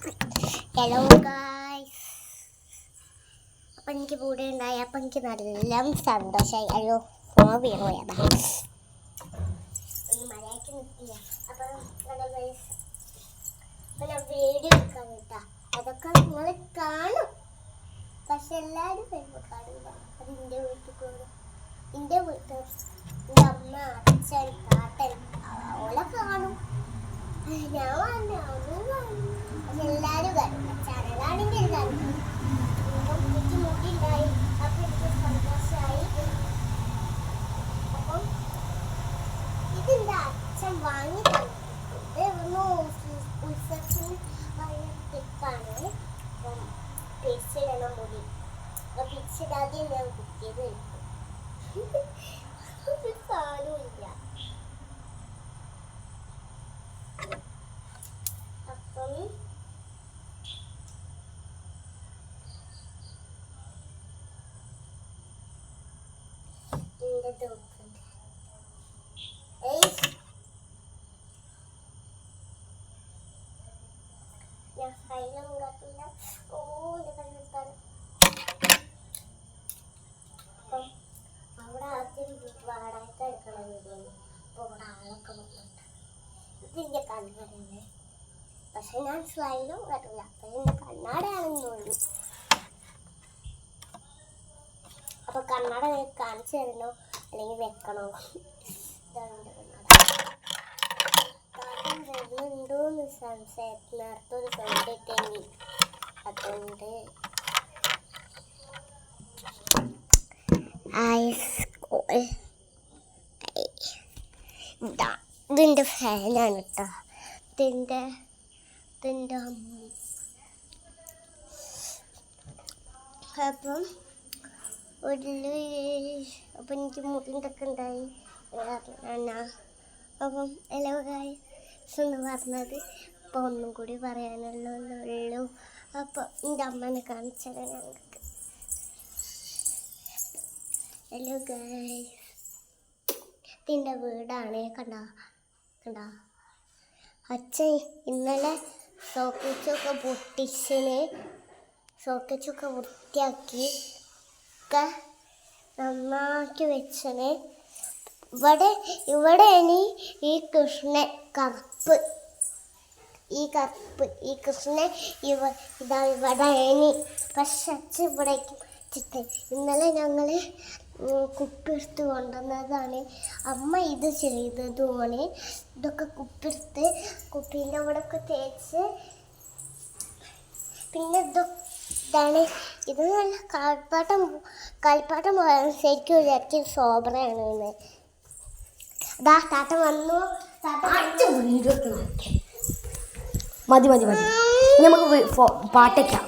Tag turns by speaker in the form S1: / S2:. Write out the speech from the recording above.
S1: Hello guys, അപ്പം എനിക്ക് കൂടെ ഉണ്ടായി. അപ്പം എനിക്ക് നല്ല സന്തോഷമായി. അയ്യോ ഫോൺ വീണ് പോയതാ, ഒന്ന് മഴയ്ക്ക് നിൽക്കില്ല. അപ്പം ഞാൻ വീഡിയോ എടുക്കാൻ കേട്ടാ, അതൊക്കെ നിങ്ങൾ കാണും. പക്ഷെ എല്ലാവരും വരുമ്പോൾ കാണില്ല. അത് എൻ്റെ വീട്ടിൽ പോകും. എൻ്റെ വീട്ടിൽ എൻ്റെ അമ്മ, അച്ഛൻ, താത്തൻ ഓലെ കാണും. ഞാൻ വന്നു പക്ഷെ എല്ലാവരും കാണില്ല. ചാനലാണെങ്കിൽ എല്ലാവരും കാണും. അപ്പം എനിക്ക് മുടിയുണ്ടായി. അപ്പം എനിക്ക് സന്തോഷമായി. അപ്പം ഇതെൻ്റെ അച്ഛൻ വാങ്ങി തന്നു. ഉത്സവത്തിന് വാങ്ങിയ ക്ലിപ്പാണ്. അപ്പം പിരിച്ചിടണം മുടി. അപ്പം പിരിച്ചിടാതെ ഞാൻ കുത്തിയത് ഒരു സാധനമില്ല. അപ്പം ഇതിൻ്റെ നോക്കുന്നുണ്ട്. ഞാൻ ഫൈലും കാട്ടില്ല. എൻ്റെ കണ്ണെടുത്താണ്. അപ്പം അവിടെ ആദ്യം വാടക എടുക്കണം വീടുന്നു. അപ്പോൾ അവിടെ ആളൊക്കെ വന്നിട്ടുണ്ട്. ഇതിൻ്റെ കണ്ണാടയാണ്. പക്ഷെ ഞാൻ സ്ലൈലും കാട്ടില്ല. അപ്പം എൻ്റെ കണ്ണാടയാണെന്ന് തോന്നുന്നു. അപ്പോൾ കണ്ണാട കാണിച്ചു തരണോ അല്ലെങ്കിൽ വെക്കണോ? ഇതാണ് എൻ്റെ കണ്ണാട. കാര്യം വരുന്നുണ്ടോന്ന് സംസാരിക്കും. നേരത്തൊരു സൗണ്ട് കിട്ടിയെങ്കിൽ അതുകൊണ്ട് ഇതിൻ്റെ ഫാനാണ് കേട്ടോ. ഇതിൻ്റെ അപ്പം അപ്പം എനിക്ക് മുടിൻ്റെയൊക്കെ ഉണ്ടായി. അപ്പം ഹലോ ഗായ്സ് എന്ന് പറഞ്ഞത് അപ്പോൾ ഒന്നും കൂടി പറയാനുള്ളൂ. അപ്പോൾ എൻ്റെ അമ്മനെ കാണിച്ചത് ഞങ്ങൾക്ക്. ഹലോ ഗായ്സ്, ഇതിൻ്റെ വീടാണ്. കണ്ടോ അച്ഛൻ ഇന്നലെ സോക്കച്ചൊക്കെ സോക്കച്ചൊക്കെ വൃത്തിയാക്കി ഒക്കെ നന്നാക്കി വെച്ചനെ. ഇവിടെ ഇനി ഈ കൃഷ്ണൻ കറുപ്പ് ഈ കൃഷ്ണൻ ഇതാ ഇവിടെ ഇനി. പക്ഷെ അച്ഛൻ ഇവിടേക്ക് വെച്ചിട്ട് ഇന്നലെ ഞങ്ങൾ കുപ്പിയെടുത്ത് കൊണ്ടുവന്നതാണ്. അമ്മ ഇത് ചെയ്തതുമാണ്. ഇതൊക്കെ കുപ്പിയെടുത്ത് കുപ്പീൻ്റെ അവിടെ ഒക്കെ തേച്ച്. പിന്നെ ഇതാണ്. ഇത് നല്ല കളിപ്പാട്ടം ശരിക്കും വിചാരിക്കും സോബറയാണ് എന്ന്. അതാ താത്ത വന്നു.
S2: മതി നമുക്ക് പാട്ടയ്ക്കാം